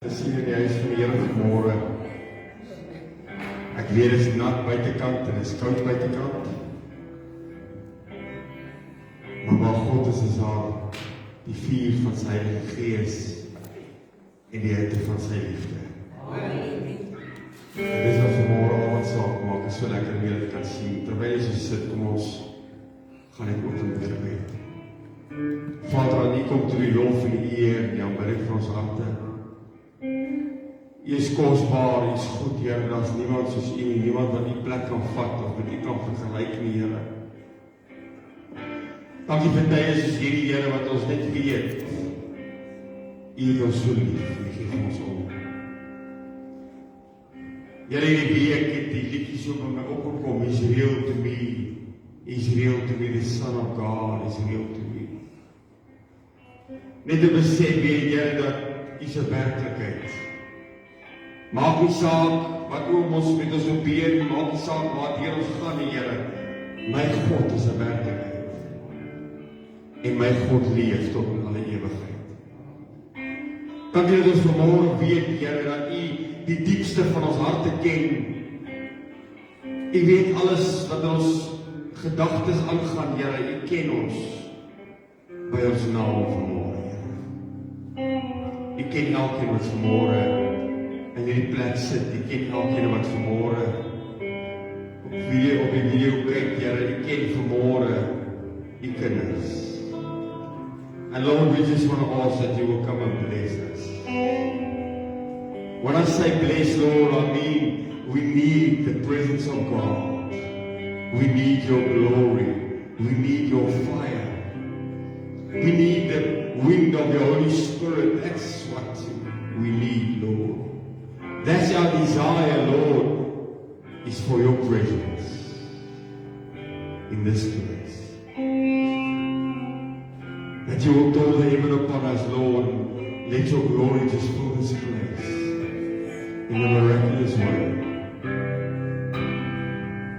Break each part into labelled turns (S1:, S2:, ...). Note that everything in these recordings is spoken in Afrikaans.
S1: Sien in die huis van die Here vanmôre. Ek weet dit is nat buitekant en dit is koud buitekant. Maar waar God is daar die vuur van sy Heilige Gees en die hitte van sy liefde. En dis wat vanmôre al wat saak maak, is so lekker om julle kan sien. Terwyl jy so sit, kom ons gaan net ook in gebed. Vader, aan U kom toe die lof en die eer en die aanbidding van ons harte. U is kosbaar, U is goed, Here, daar is niemand soos U, niemand wat die plek kan vat of met U kan vergelyk nie, Here. Dankie vir tye soos hierdie, Here, wat ons net weet. U het ons so lief, U gee vir ons om. Here, hierdie week het die liedjies so by my opgekom, He's real to me, He's real to me, the Son of God is real to me. Net te besef weer, Here, dat U se werklikheid. Maak nie saak wat oom ons met ons probeer, maak nie saak wat hier ons gaan, die Here. My God is 'n werklikheid. En my God leef tot in alle ewigheid. Dankie dat ons vanmôre weet, Here, dat U die diepste van ons harte ken. U weet alles wat ons gedagtes aangaan, Here. U ken ons by ons naam vanmôre, Here. U ken elkeen wat vanmôre in hierdie plek sit, U ken elkeen wat vanmôre op die video kyk, Here, U ken vanmôre U kinders. And Lord, we just want to ask that You will come and bless us. When I say bless, Lord, I mean we need the presence of God. We need Your glory. We need Your fire. We need the wind of Your Holy Spirit. That's what we need, Lord. That's our desire, Lord, is for Your presence in this place. That You will pour the heaven upon us, Lord. Let Your glory just fill this place in a miraculous way.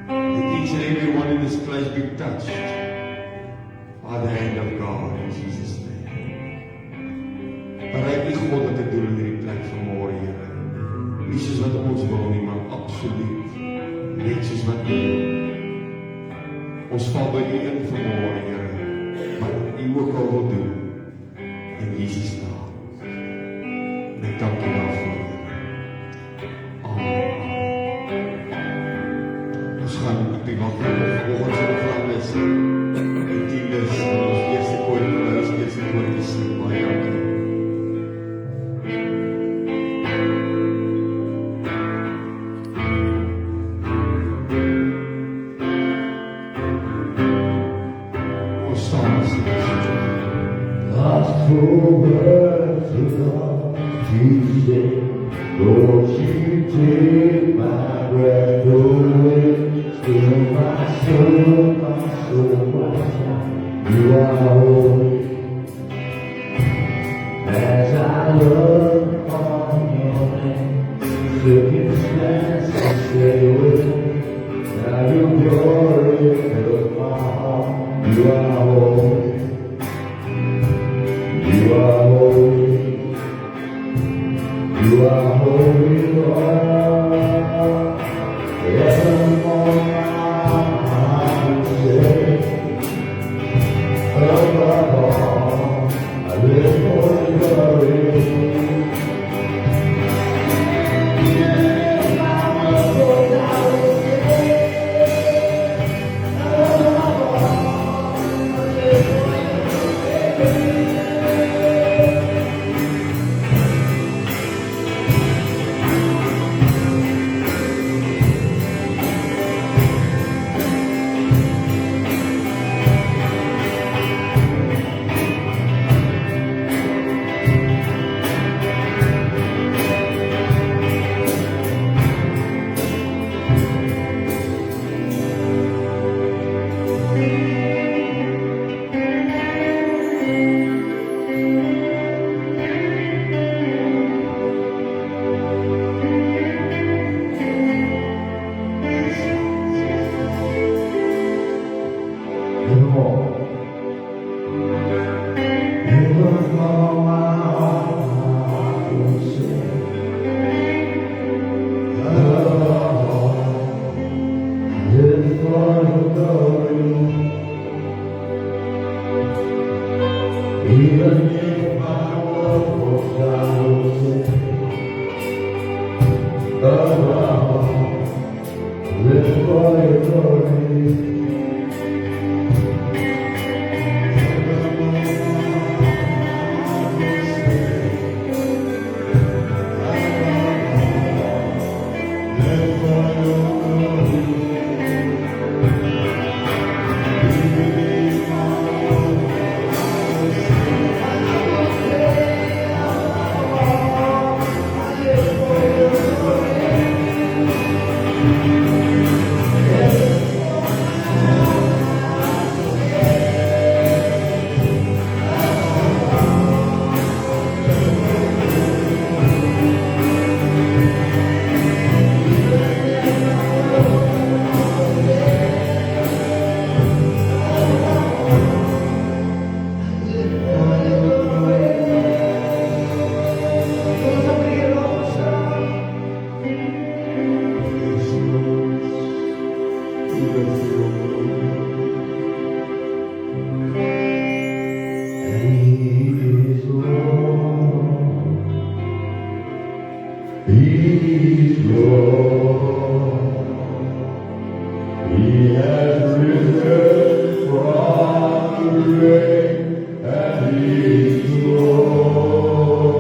S1: Let each and every one in this place be touched by the hand of God in Jesus' name. Bereik U goddelike doel in hierdie plek vanmôre, Here. Nie soos wat ons wil nie, maar absoluut net soos wat U wil. Ons val by U in vanmôre, Here, wat U ook al wil doen in Jesus naam. En ek dank U daarvoor. Amen. Ons gaan op die wachtplek vanoggend se program is die tiendes van ons eerste koor, ons eerste koor is baie dankie.
S2: Lord, You take my breath away, still my soul, You are holy. As I look upon Your name, circumstances stay with me. Now Your glory fills my heart. You are holy. You are holy. You are holy, Lord. Evermore I will say, above all, I live for Your glory. If I will go down with You, above all, I live for Your glory. He's Lord. He has risen from the grave, and He's Lord.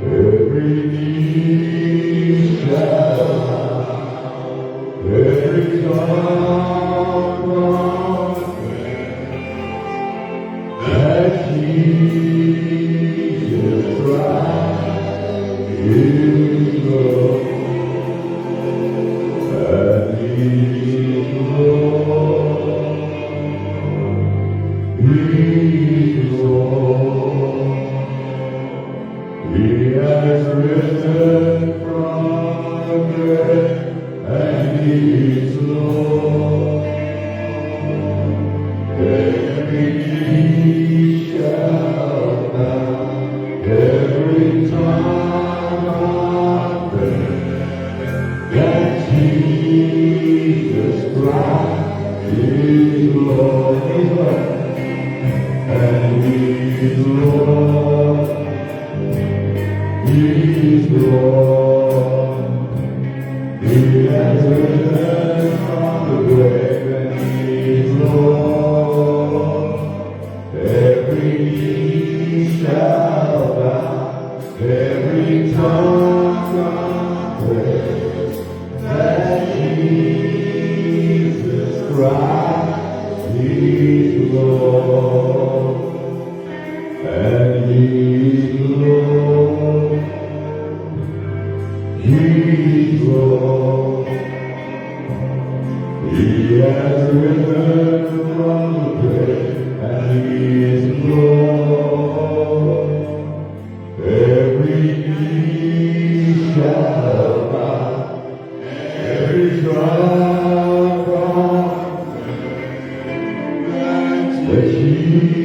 S2: Every knee shall bow, every tongue confess that Jesus Christ is Lord. And He is Lord. He is Lord. He has risen from the grave, and He is Lord. Every knee shall bow, every tongue confess that Jesus Christ is Lord. He's Lord. And He is Lord. He is Lord. He has risen from the grave, and He is Lord. Every knee shall bow, every tongue confess that Jesus Christ is Lord. And He is Lord. He is Lord. He has risen from the grave, and He is Lord. Every knee shall bow, every tongue confess that Jesus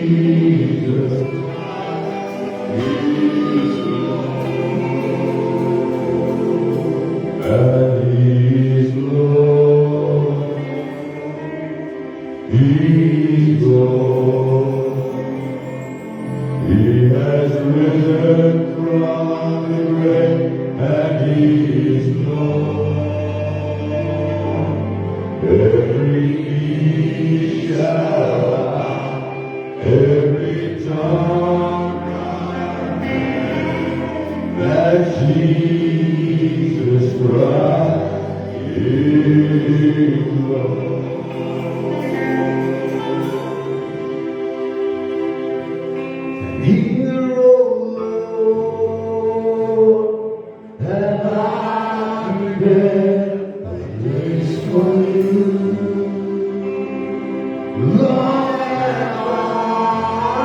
S2: is Lord. And He is Lord. He is Lord. He has risen from the grave, and He is Lord. Every knee shall bow, every tongue confess that Jesus Christ is Lord. Neither, O Lord, have I prepared a place for You. Lord, have I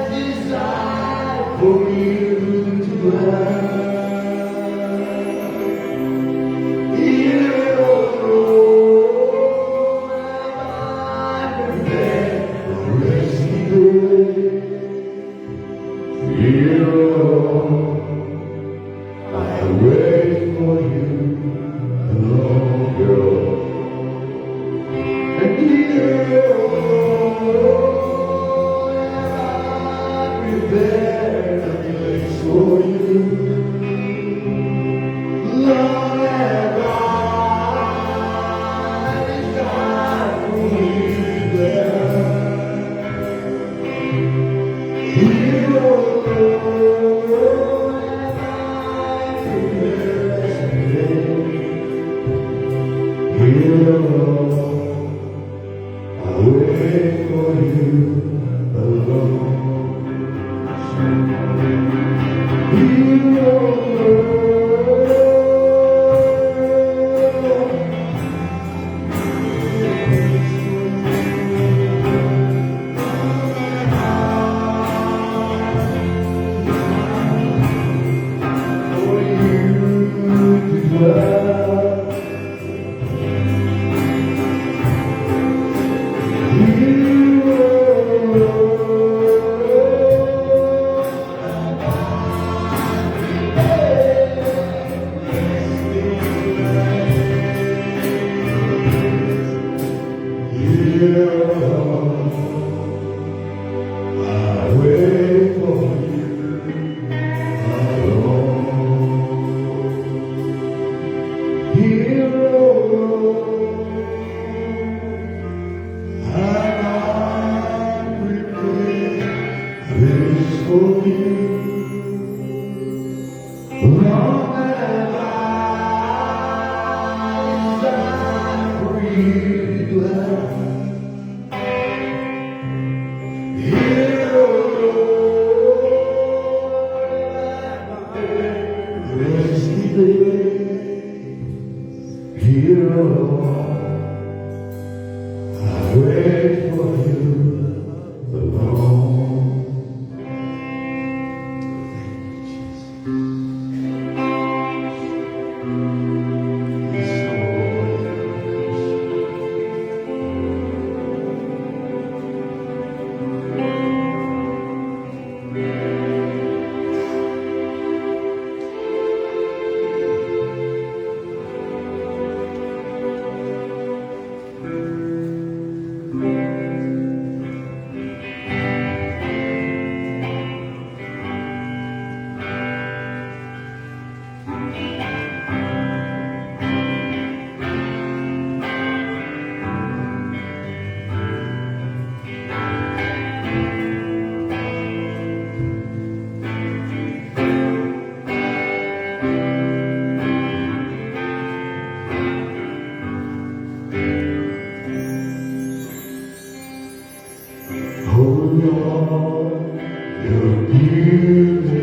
S2: desired for You to dwell. Here, O Lord, have I prepared a resting place. Here, O Lord, I wait for You alone, girl. And here, O Lord, have I prepared a place for You. Lord, have I desired for You there. Here, O Lord, have I prepared a place. Here, O Lord, I wait for You alone. Here, O for You to dwell. Here, O Lord, have I prepared Here alone, I wait for you alone. Oh Lord, you're beautiful.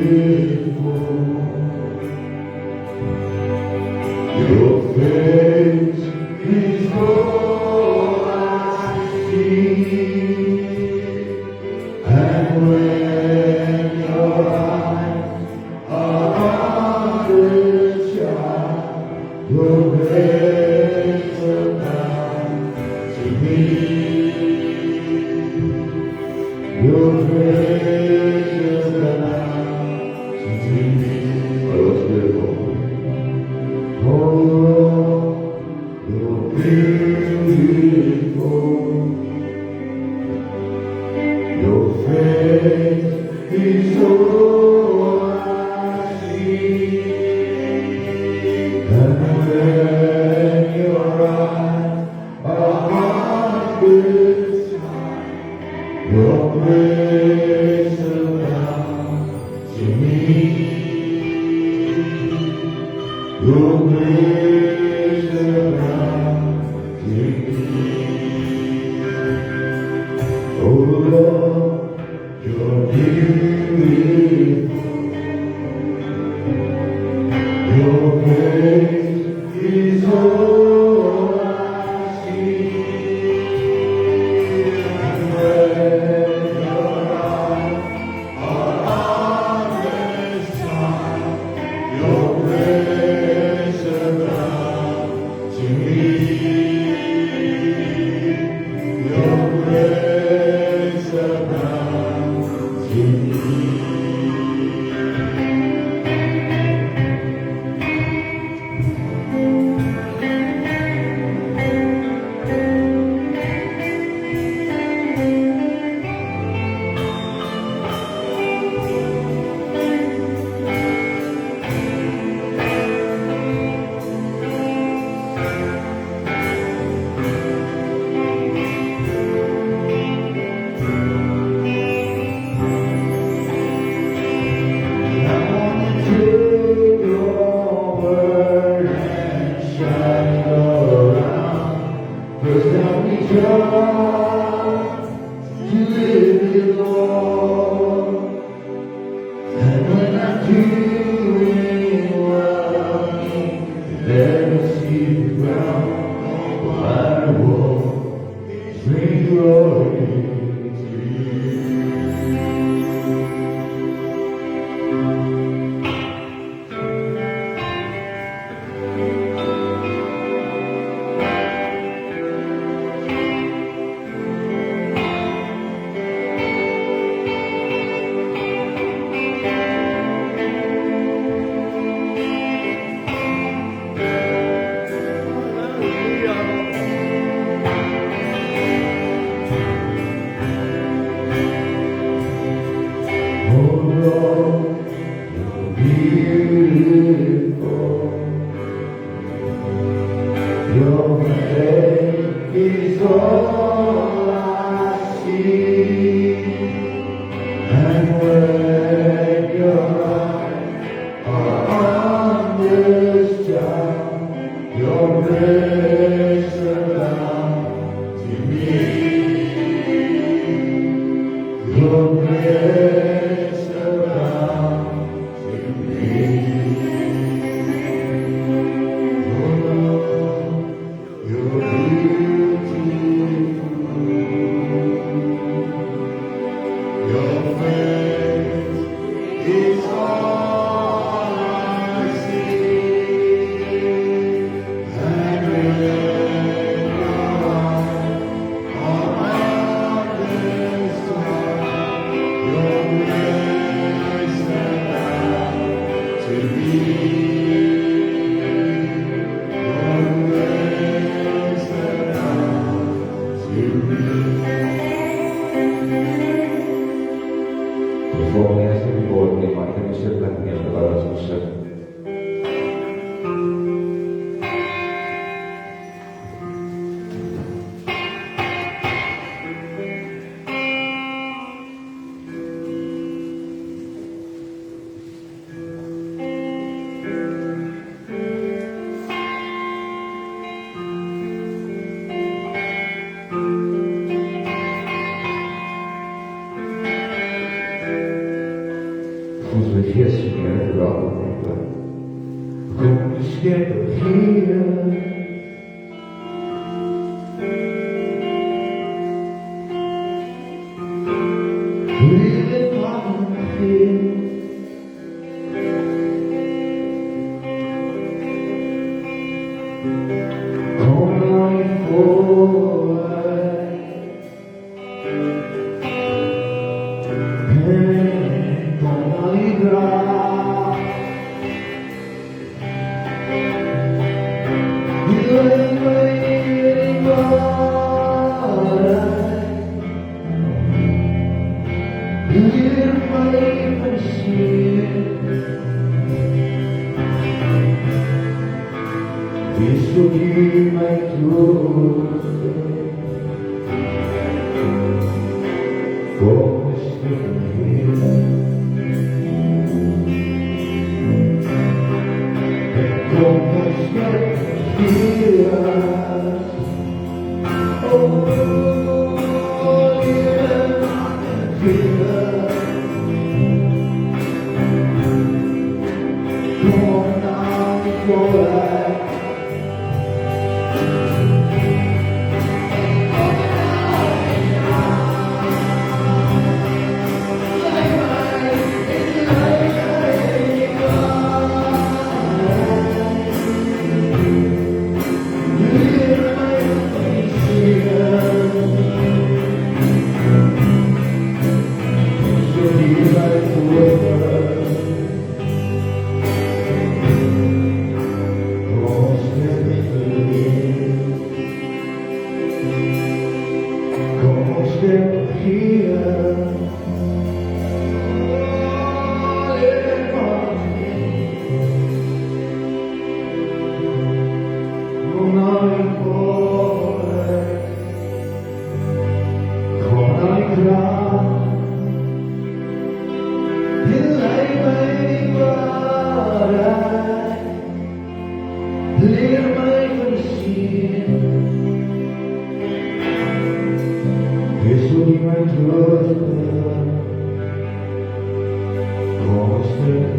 S2: Your face is all I see, and when your eyes are undershine, your grace abounds to me. Your grace abounds to me. Oh, that's beautiful. Oh Lord, you're beautiful. Your face is all I see, and when your eyes are undershine, your grace abounds to me. Your grace abounds to me. Oh Lord, you're beautiful. Your grace is all I see. And when your eyes are undershine, your grace abounds to me. Your grace abounds to me. Bring glory to you. Your faith is all I see, and when your eyes are on this child, your grace abounds to me. Your grace abounds to me. Volgens die woord nie, maar kan jy so klink nie, terwyl ons moet sing. Ons wil gees meer raak neem. Kom skep hier. Lieve man hier. Kom nou voor. Isso que mais trouxe como escrever como escrever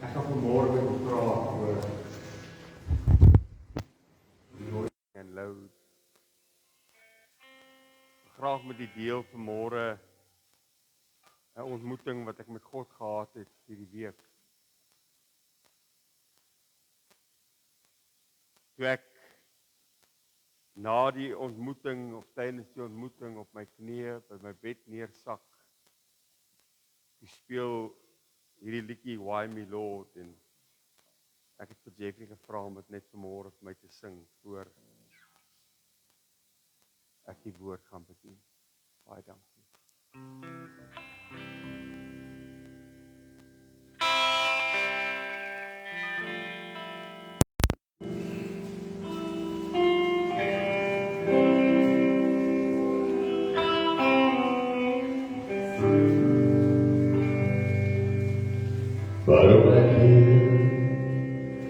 S1: Ek gaan vanmôre met u praat oor en load. Graag met die deel vanmôre 'n ontmoeting wat ek met God gehad het hierdie week. Toe ek na die ontmoeting of tydens die ontmoeting op my knieë by my bed neersak, ek speel hierdie liedjie Why Me Lord en ek het vir Jeffrey gevra om dit net vanmôre vir my te sing voor ek die woord gaan bedien. Baie dankie.
S2: Waarom ek hier,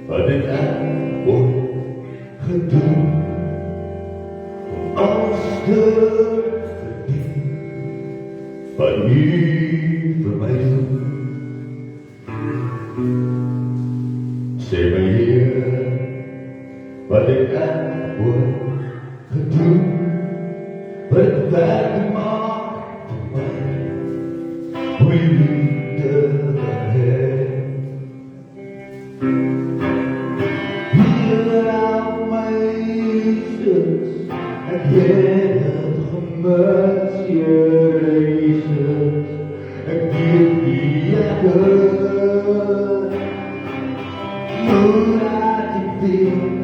S2: wat het ek ooit gedoen, om alles te verdien, wat u vir my doen. Sê my Heer, wat het ek ooit gedoen, wat het werk gemaak vir my, hoe u liefde het. Hier aan my Jesus, ek het het gemis, Here Jesus, ek weet wie ek is. Nou laat ek weet,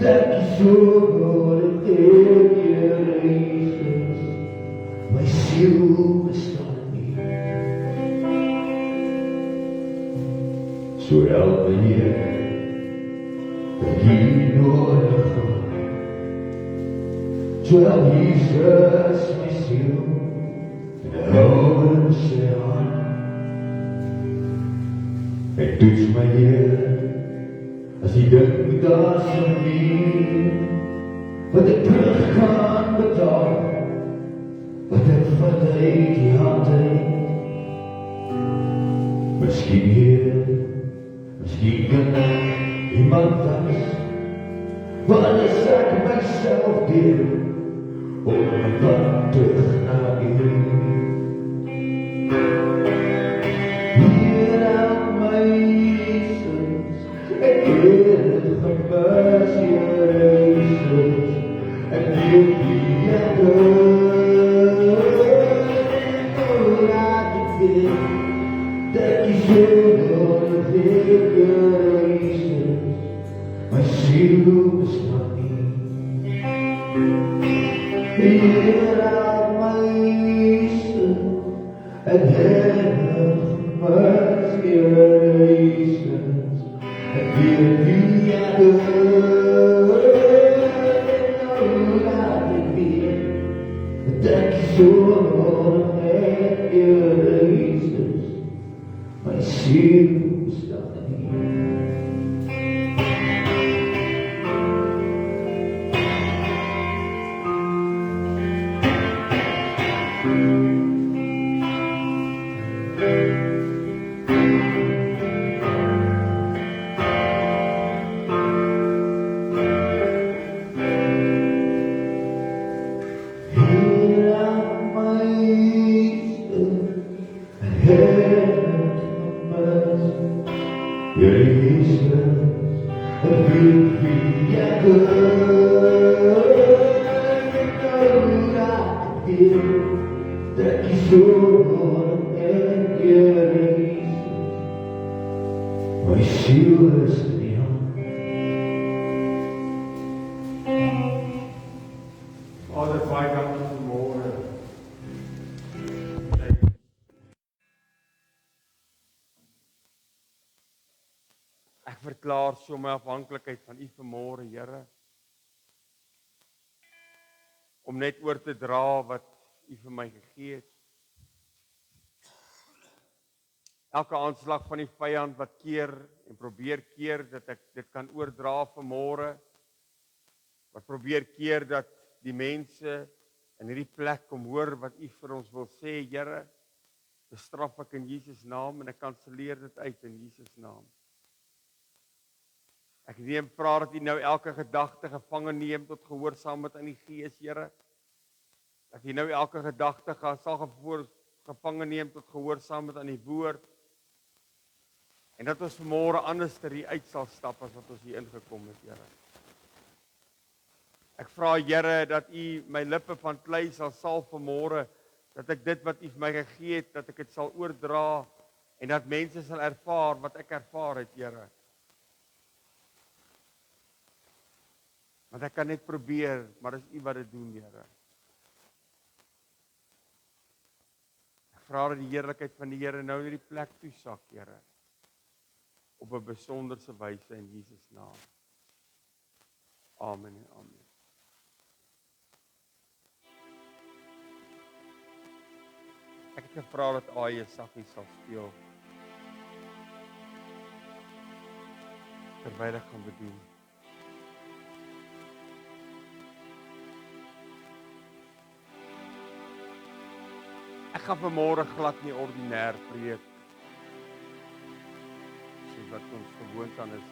S2: dat ek so nodig het, Here Jesus, my siel bestaan nie. So help my Heer, dat jy nodig had. Terwijl Jesus my siel en hou in sy hand. En toets my Heer, as jy dink daar is vir nie, wat ek terug kan betaal, wat ek vat uit die hand uit. Miskien Heer, miskien kan iemand was, want as ek myself deel, om my pad terug na u. Hier aan my Jesus, ek het het gemis, Here Jesus, ek weet wie ek is. Oh, laat ek weet, dat jy so nodig het, Here Jesus, my siel bestaan nie. Here aan my Jesus, ek het het gemis, Here Jesus, ek weet wie ek is. Oh, laat ek weet, dat jy so nodig het, Here Jesus, my siel bestaan nie. Here aan my Jesus, ek het het gemis, Here Jesus, ek weet wie ek is. Nou laat ek weet, dat jy so nodig het, Here Jesus, my siel is in die hand.
S1: Vader, baie dankie vanmôre. Ek verklaar so my afhanklikheid van u vanmôre, Here, om net oor te dra wat u vir my gegee het. Elke aanslag van die vyand wat keer en probeer keer dat ek dit kan oordra vanmôre, wat probeer keer dat die mense in hierdie plek kom hoor wat u vir ons wil sê, Here, bestraf ek in Jesus naam en ek kanselleer dit uit in Jesus naam. Ek vra dat U nou elke gedagte gevange neem tot gehoorsaamheid aan die Gees, Here. Dat U nou elke gedagte sal gevange neem tot gehoorsaamheid aan die woord. En dat ons vanmôre anders hier uit sal stap as wat ons hier ingekom het, Here. Ek vra, Here, dat U my lippe van klei sal salf vanmôre, dat ek dit wat U vir my gegee het, dat ek dit sal oordra en dat mense sal ervaar wat ek ervaar het, Here. Want ek kan net probeer, maar dis U wat dit doen, Here. Ek vra dat die heerlikheid van die Here nou in die plek toesak, Here. Op 'n besonderse wyse in Jesus naam. Amen en amen. Ek het gevra dat Aye saggies sal speel. Terwyl ek gaan bedien. Ek gaan vanmôre glad nie ordinêr preek. Soos wat ons gewoond aan is.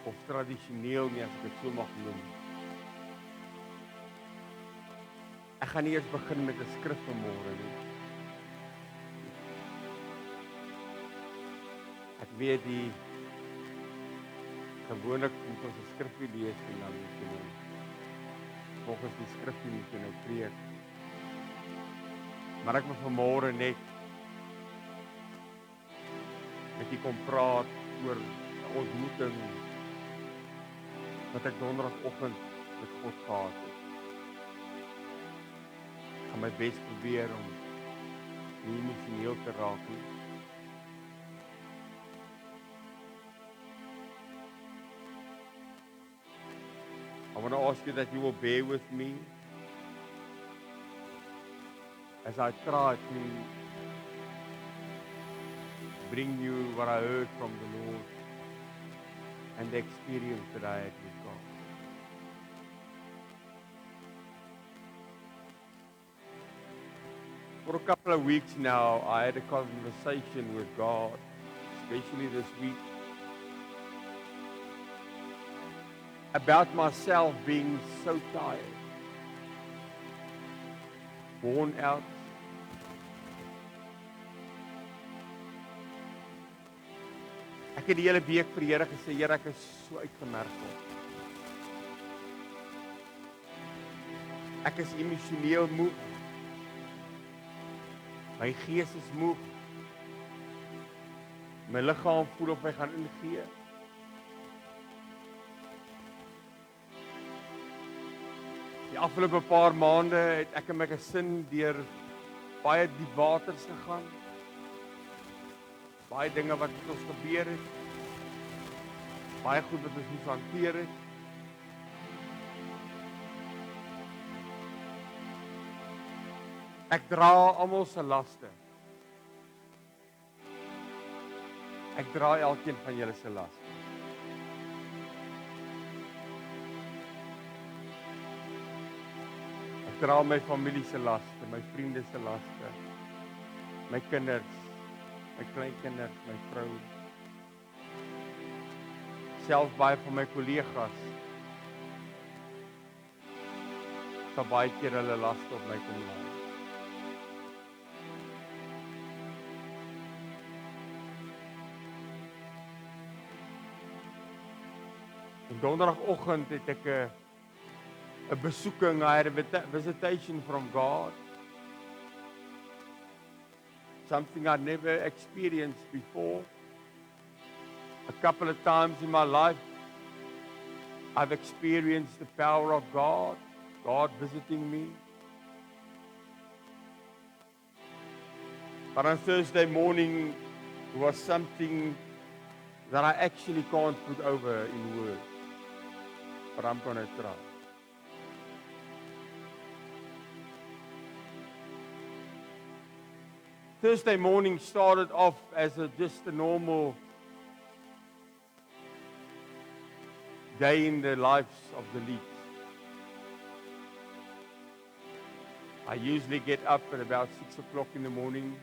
S1: Of tradisioneel nie, as ek dit so mag noem. Ek gaan nie eers begin met 'n skrif vanmôre nie. Ek weet die gewoonlik moet ons 'n skrifgie lees en dan volgens die skrifgie moet jy nou preek. Maar ek wil vanmôre net met U kom praat oor 'n ontmoeting wat ek donderdagoggend met God gehad het. Ek gaan my bes probeer om nie emosioneel te raak nie. I want to ask you that you will bear with me as I try to bring you what I heard from the Lord and the experience that I had with God. For a couple of weeks now, I had a conversation with God, especially this week, about myself being so tired, worn out. Ek het die hele week vir die Here gesê, Here, ek is so uitgemergel. Ek is emosioneel moeg. My gees is moeg. My liggaam voel of hy gaan ingee. Die afgelope paar maande het ek en my gesin deur baie diep waters gegaan. Baie dinge wat met ons gebeur het. Baie goed wat ons moes hanteer het. Ek dra almal se laste. Ek dra elkeen van julle se las. Ek dra my familie se laste, my vriende se laste, my kinders, my kleinkinders, my vrou. Selfs baie van my kollegas. Sal baie keer hulle laste op my kom laai. Donderdagoggend het ek 'n besoeking, I had a visitation from God. Something I'd never experienced before. A couple of times in my life, I've experienced the power of God, God visiting me. But on Thursday morning was something that I actually can't put over in words. But I'm going to try. Thursday morning started off as just a normal day in the lives of the Leeds. I usually get up at about 6 o'clock in the morning,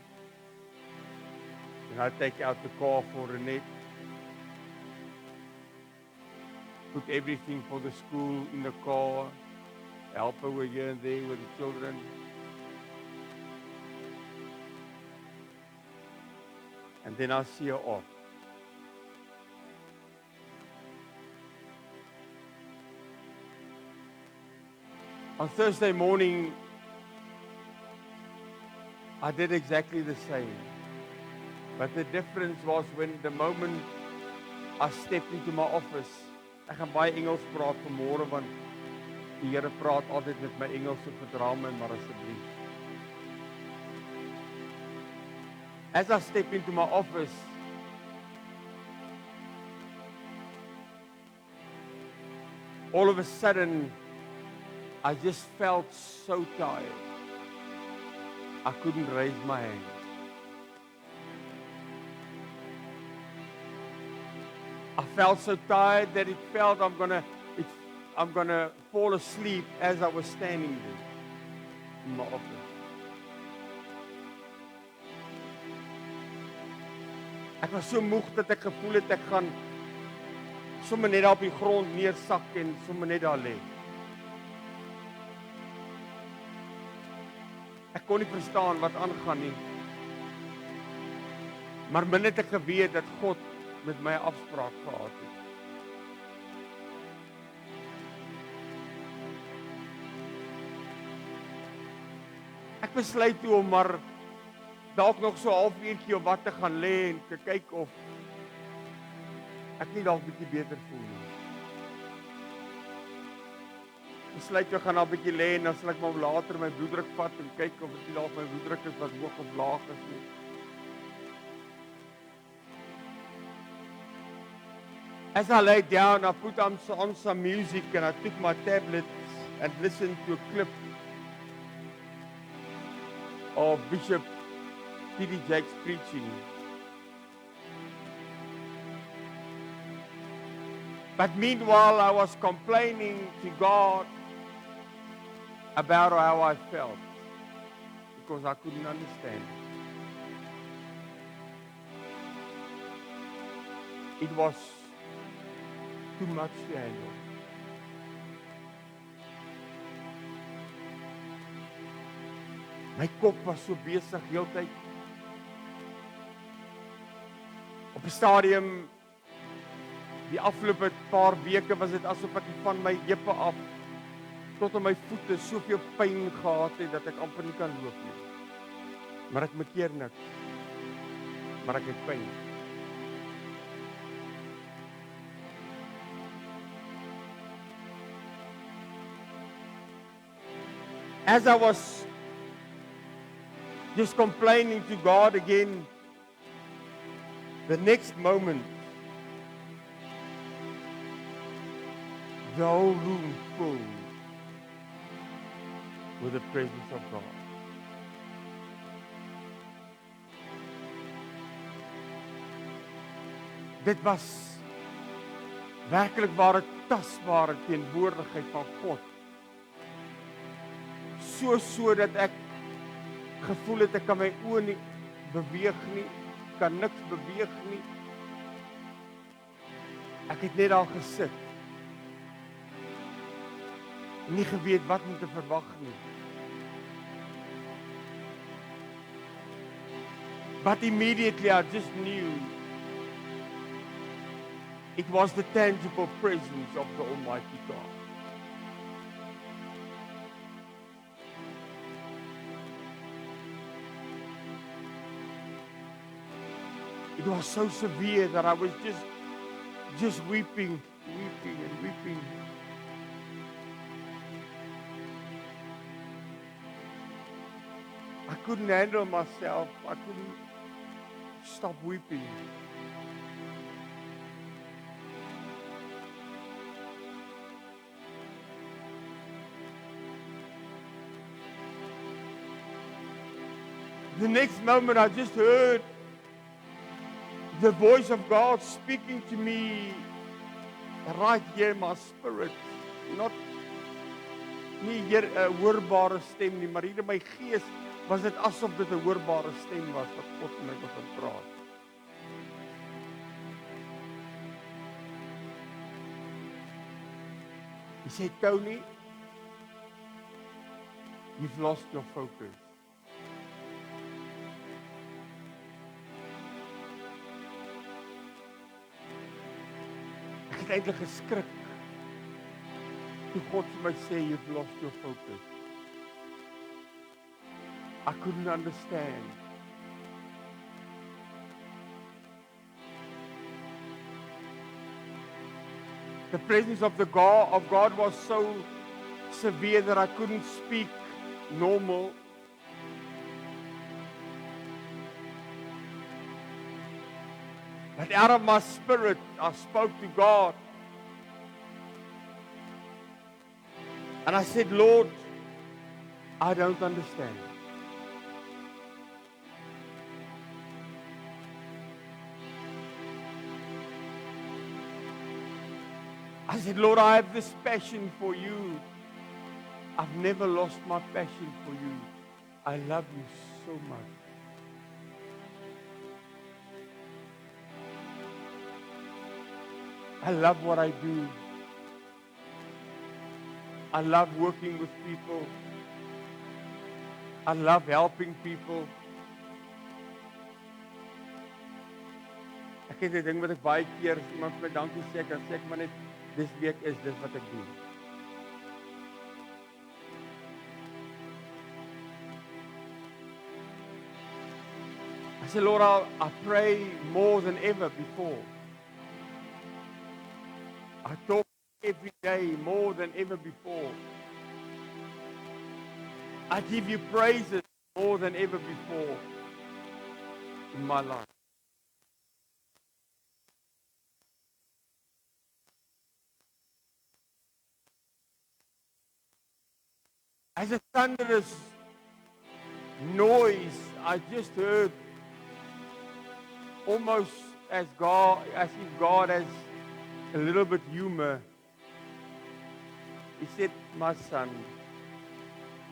S3: And I take out the car for Renette, put everything for the school in the car, help her with here and there with the children. And then I see her off. On Thursday morning, I did exactly the same. But the difference was when the moment I stepped into my office, ek gaan baie Engels praat vanmôre want die Here praat altyd met my Engelse verdrame maar asseblief. As I step into my office, all of a sudden, I just felt so tired. I couldn't raise my hand. I felt so tired that it felt I'm gonna fall asleep as I was standing there in my office. Ek was so moeg dat ek gevoel het ek gaan sommer net daar op die grond neersak en sommer net daar lê. Ek kon nie verstaan wat aangaan nie. Maar min het ek geweet dat God met my 'n afspraak gehad het. Ek besluit toe om maar dalk nog so 'n halfuurtjie of wat te gaan lê en te kyk of ek nie dalk bietjie beter voel nie. Besluit ek gaan nou 'n bietjie lê en dan sal ek maar later my bloeddruk vat en kyk of dit dalk my bloeddruk is wat hoog of laag is nie. As I lay down, I put on some music and I took my tablet and listened to a clip of Bishop T.D. Jakes preaching. But meanwhile, I was complaining to God about how I felt because I couldn't understand. It was too much to handle. My kop was so besig heeltyd. Op 'n stadium die afgelope paar weke was dit asof ek van my heupe af tot aan my voete soveel pyn gehad het dat ek amper nie kan loop nie. Maar ek mekeer niks. Maar ek het pyn. As I was just complaining to God again, the next moment, the whole room filled with the presence of God. Dit was werklik ware tasbare teenwoordigheid van God. So dat ek gevoel het ek kan my oë nie beweeg nie, kan niks beweeg nie. Ek het net daar gesit. Nie geweet wat om te verwag nie. But immediately I just knew it was the tangible presence of the Almighty God. It was so severe that I was just weeping. I couldn't handle myself. I couldn't stop weeping. The next moment I just heard the voice of God speaking to me right here in my spirit. Nie hier 'n hoorbare stem nie, maar hier in my gees was dit asof dit 'n hoorbare stem was wat God met my begin praat. He said, Tony, you've lost your focus. Ek het eintlik geskrik toe God vir my sê, you've lost your focus. I couldn't understand. The presence of God was so severe that I couldn't speak normal. But out of my spirit, I spoke to God. And I said, Lord, I don't understand. I said, Lord, I have this passion for you. I've never lost my passion for you. I love you so much. I love what I do. I love working with people. I love helping people. Ek het 'n ding wat ek baie keer as iemand vir my dankie sê, dan sê ek maar net dis week is dit wat ek doen. I said, Lord, I pray more than ever before. I talk every day more than ever before. I give you praises more than ever before in my life. As a thunderous noise, I just heard almost as if God has a little bit humor. He said, my son,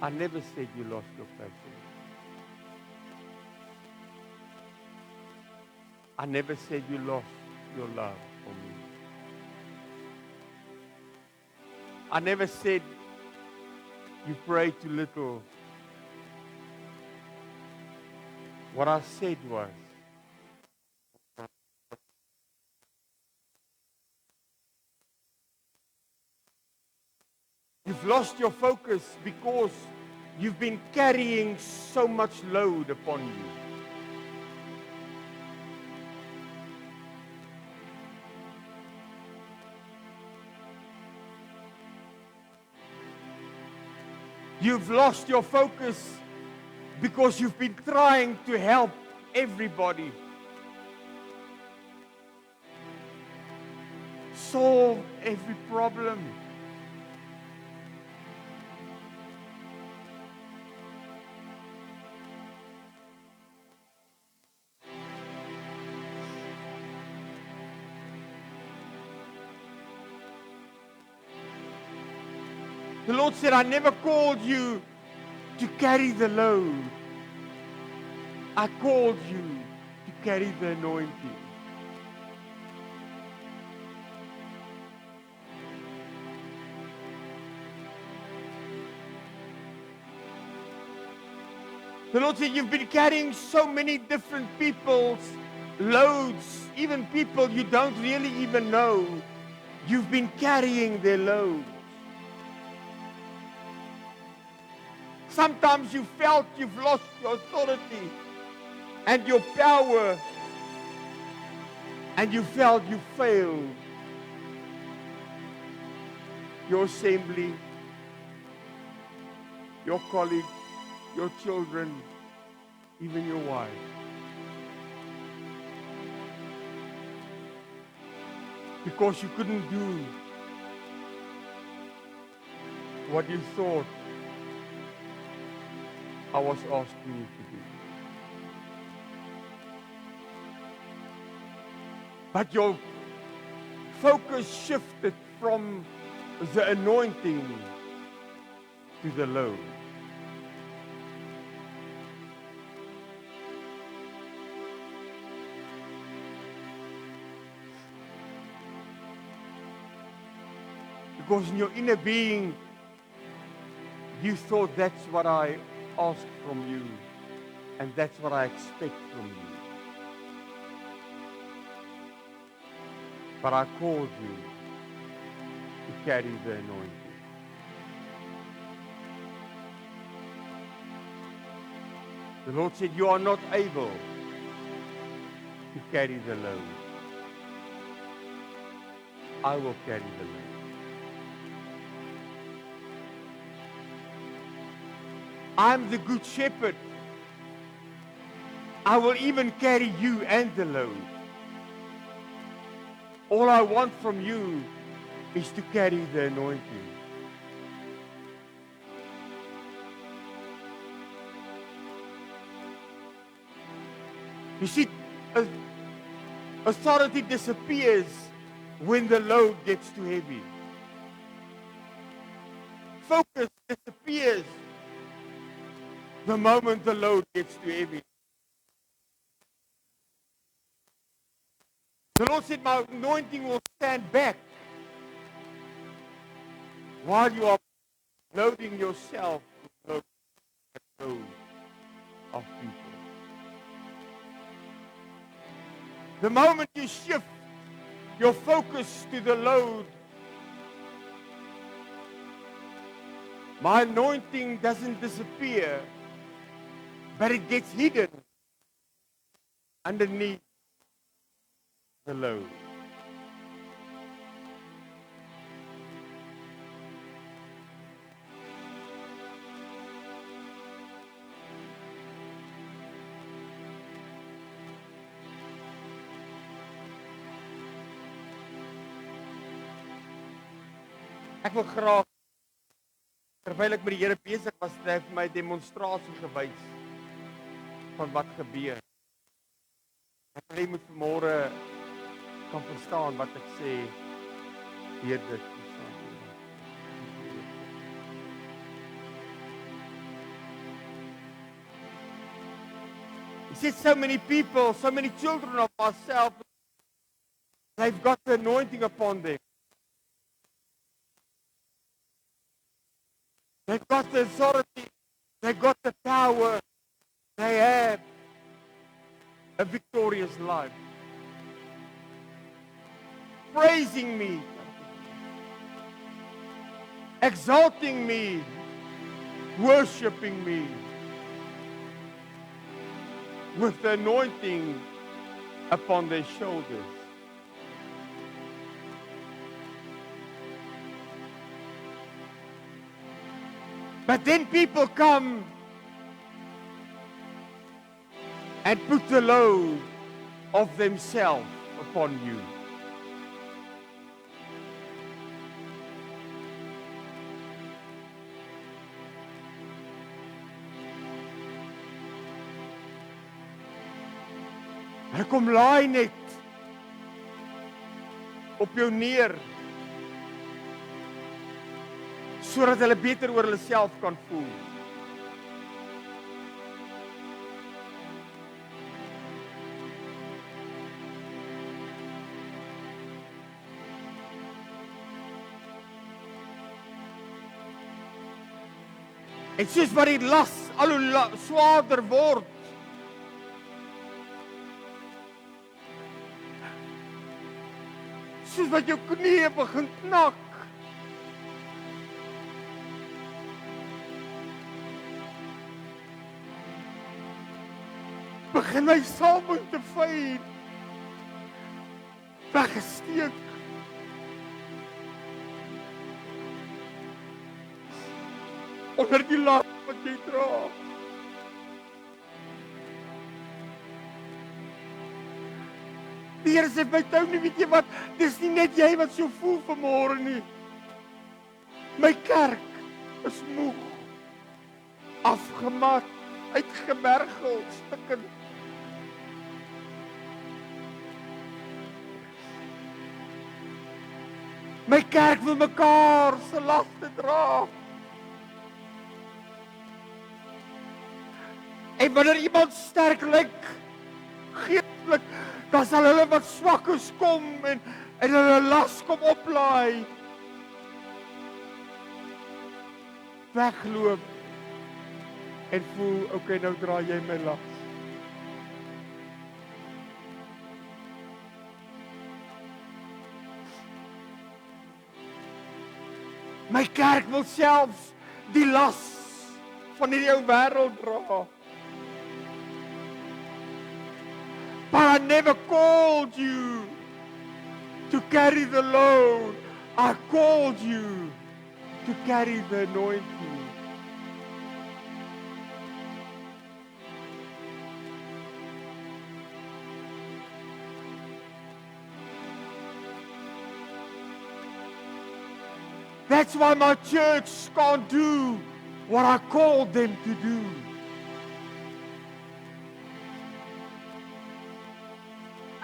S3: I never said you lost your passion. I never said you lost your love for me. I never said you pray too little. What I said was, you've lost your focus because you've been carrying so much load upon you. You've lost your focus because you've been trying to help everybody. Solve every problem. The Lord said, I never called you to carry the load. I called you to carry the anointing. The Lord said, you've been carrying so many different people's loads, even people you don't really even know. You've been carrying their loads. Sometimes you felt you've lost your authority and your power, and you felt you failed. Your assembly, your colleagues, your children, even your wife. Because you couldn't do what you thought I was asking you to do. But your focus shifted from the anointing to the load. Because in your inner being, you thought that's what I ask from you, and that's what I expect from you. But I called you to carry the anointing. The Lord said, you are not able to carry the load. I will carry the load. I'm the good shepherd. I will even carry you and the load. All I want from you is to carry the anointing. You see, authority disappears when the load gets too heavy. Focus disappears the moment the load gets too heavy. The Lord said, my anointing will stand back while you are loading yourself with the load of people. The moment you shift your focus to the load, my anointing doesn't disappear, but it gets hidden underneath the load. Ek wil graag, terwyl ek met die Here besig was, het hy vir my 'n demonstrasie gewys van wat gebeur. Ek wil jy moet vanmôre kan verstaan wat ek sê deur dit. He said so many people, so many children of ourselves, they've got the anointing upon them. They've got the authority, they've got the power, they have a victorious life. Praising me, exalting me, worshiping me with the anointing upon their shoulders. But then people come and put the load of themselves upon you. Hulle kom laai net op jou neer, sodat hulle beter oor hulle self kan voel. En soos wat die las al hoe swaarder word, soos wat jou knieë begin knak, begin hy salwing te vyer, weggesteek. Onder die las wat jy dra. Die Here sê my tou nie, weet jy wat, dis nie net jy wat so voel vanmôre nie. My kerk is moeg, afgemat, uitgemergel, stikkend. My kerk wil mekaar se laste dra. En wanneer iemand sterk lyk, geestelik, dan sal hulle wat swak is kom en hulle las kom oplaai. wegloop en voel, okay, nou dra jy my las. My kerk wil selfs die las van hierdie ou wêreld dra. But I never called you to carry the load. I called you to carry the anointing. That's why my church can't do what I called them to do.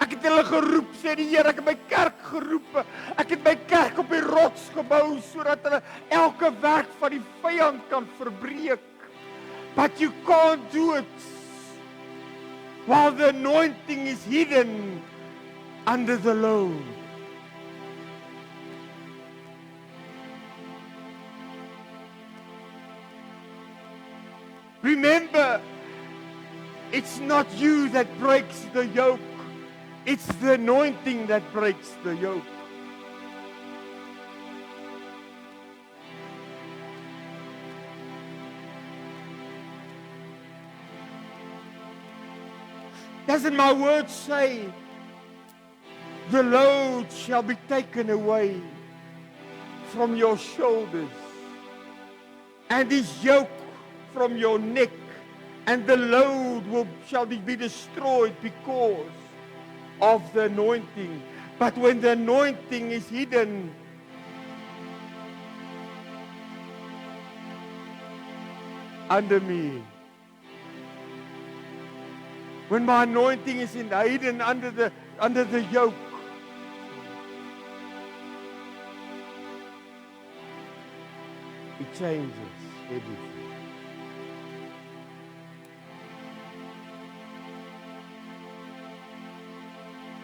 S3: Ek het hulle geroep, sê die Here, ek het my kerk geroep. Ek het my kerk op die rots gebou sodat hulle elke werk van die vyand kan verbreek. But you can't do it while the anointing is hidden under the load. Remember, it's not you that breaks the yoke. It's the anointing that breaks the yoke. Doesn't my word say, the load shall be taken away from your shoulders, and his yoke from your neck, and the load shall be destroyed because of the anointing. But when the anointing is hidden, under me, when my anointing is hidden under the yoke, it changes everything.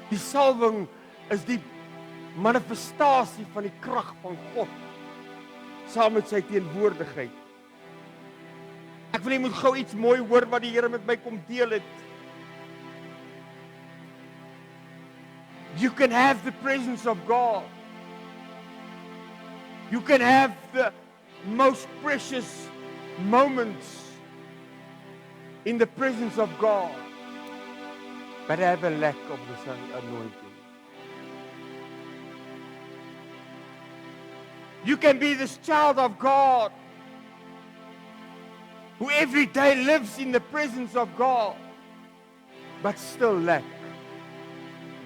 S3: Die salwing is die manifestasie van die krag van God saam met sy teenwoordigheid. Ek wil jy moet gou iets mooi hoor wat die Here met my kom deel het. You can have the presence of God. You can have the most precious moments in the presence of God, but have a lack of the anointing. You can be this child of God who every day lives in the presence of God, but still lack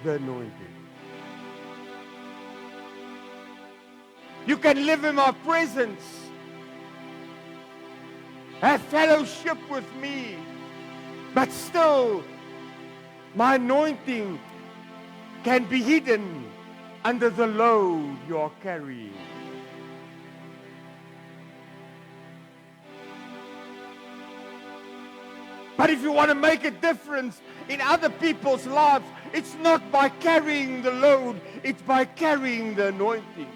S3: the anointing. You can live in my presence, have fellowship with me, but still my anointing can be hidden under the load you are carrying. But if you want to make a difference in other people's lives, it's not by carrying the load, it's by carrying the anointing.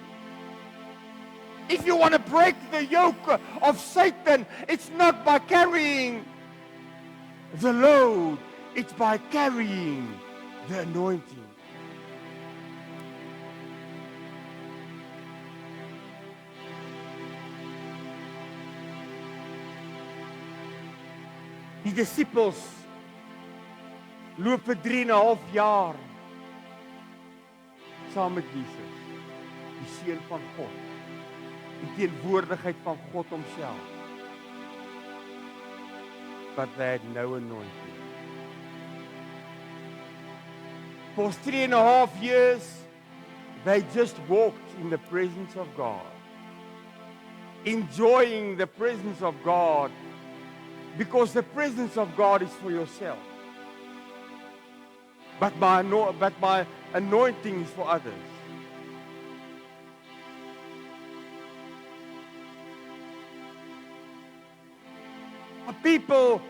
S3: If you want to break the yoke of Satan, it's not by carrying the load, it's by carrying the anointing. Die disippels loop vir 3,5 jaar saam met Jesus, die seun van God, die teenwoordigheid van God homself. But they had no anointing. For 3,5 years, they just walked in the presence of God, enjoying the presence of God, because the presence of God is for yourself. But my anointing is for others. People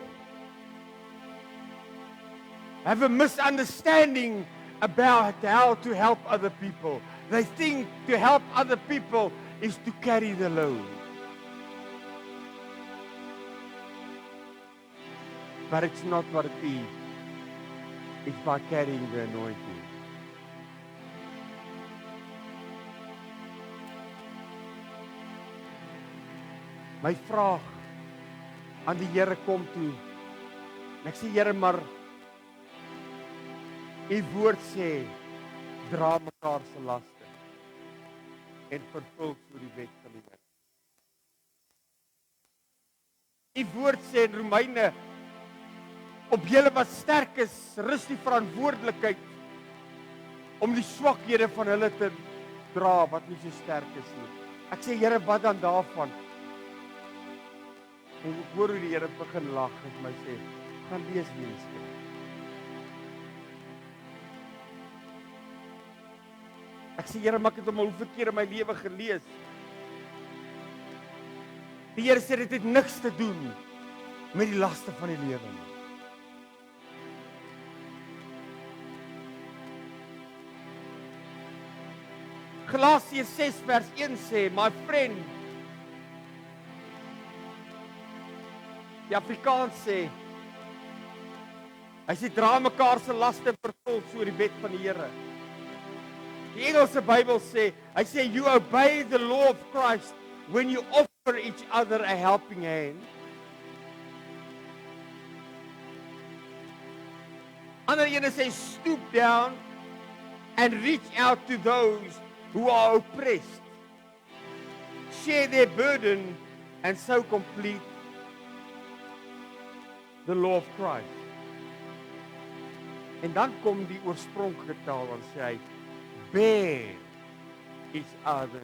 S3: have a misunderstanding about how to help other people. They think to help other people is to carry the load. but it's not what it is. It's by carrying the anointing. My vraag aan die Here kom toe. En ek sê Here, maar U woord sê dra mekaar se laste en vervul so die wet van die Here. U woord sê in Romeine op julle wat sterk is, rus die verantwoordelikheid om die swakhede van hulle te dra wat nie so sterk is nie. Ek sê Here, wat dan daarvan? En ek hoor hoe die Here begin lag en my sê, gaan lees mense. Ek sê Here, maar ek het hom al hoeveel keer in my lewe gelees. Die Here sê dit het niks te doen met die laste van die lewe nie. Galasiërs 6 vers 1 sê, my friend, die Afrikaans sê, hy sê dra mekaar se laste vervul so die wet van die Here. Die Engelse Bybel sê, hy sê you obey the law of Christ when you offer each other a helping hand. Ander ene sê stoop down and reach out to those who are oppressed. Share their burden and so complete the law of Christ. En dan kom die oorspronklike taal en sê hy bear each other.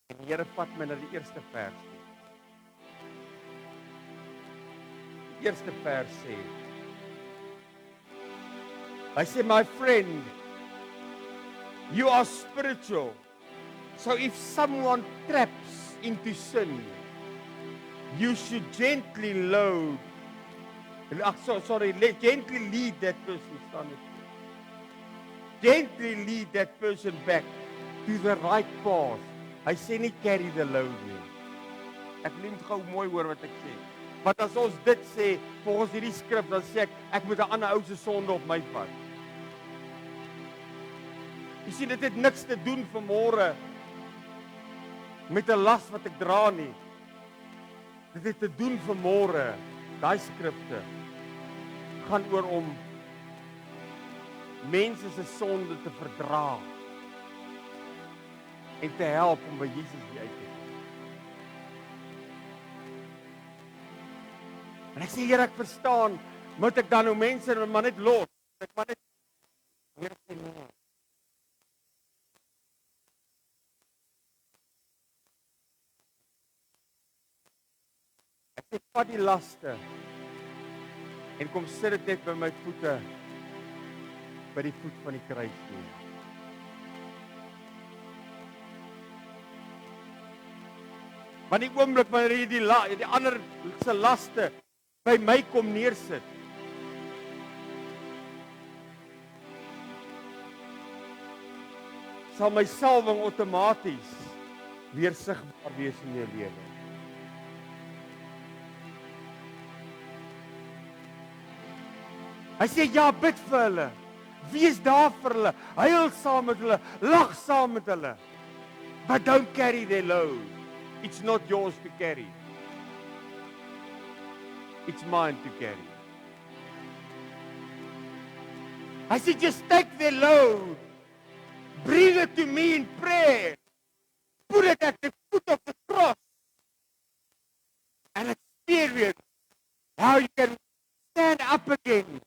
S3: En die Here vat my na die eerste vers. Die eerste vers sê, hy sê, my friend, you are spiritual. So if someone traps into sin, you should gently gently lead that person. Gently lead that person back to the right path. Hy sê nie carry the load nie. Ek neem gou mooi hoor wat ek sê. Want as ons dit sê volgens hierdie skrif, dan sê ek moet 'n ander ou se sonde op my vat. Jy sien, dit het niks te doen vanmôre met 'n las wat ek dra nie. Dit het te doen vanmôre, daai skrifte gaan oor om mense se sonde te verdra en te help om by Jesus uit te kom. En ek sê Here, ek verstaan, moet ek dan nou mense maar net los? Ek maar net Here sê nee. Ek sê vat die laste en kom sit dit net by my voete, by die voet van die kruis neer. Maar die oomblik wanneer jy die ander se laste by my kom neersit, sal my salwing outomaties weer sigbaar wees in jou lewe. Hy sê ja, bid vir hulle. Wees daar vir hulle. Huil saam met hulle, lag saam met hulle. But don't carry their load. It's not yours to carry. It's mine to carry. I say just take their load. Bring it to me in prayer. Put it at the foot of the cross. And experience how you can stand up again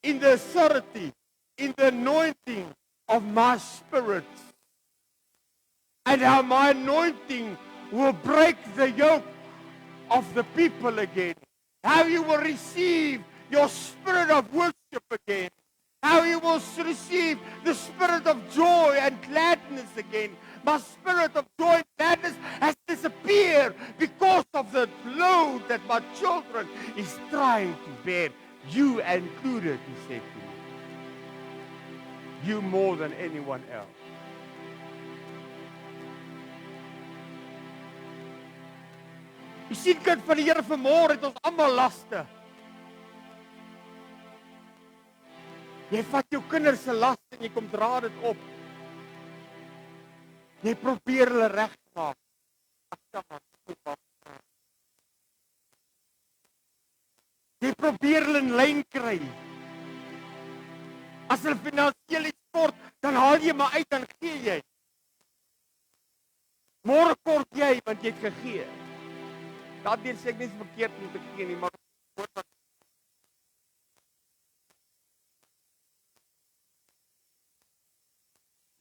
S3: in the authority, in the anointing of my Spirit. And how my anointing will break the yoke of the people again. How you will receive your spirit of worship again. How you will receive the spirit of joy and gladness again. My spirit of joy and gladness has disappeared because of the load that my children is trying to bear. You included, he said to me. You more than anyone else. Jy sien kind van die Here, vanmôre het ons almal laste. Jy vat jou kinders se las en jy kom dra dit op. Jy probeer hulle regmaak. Jy probeer hulle in lyn kry. As hulle finansiëel iets kort, dan haal jy maar uit en gee jy. Môre kort jy want jy het gegee. Daardeur sê ek nie verkeerd om te gee nie, maar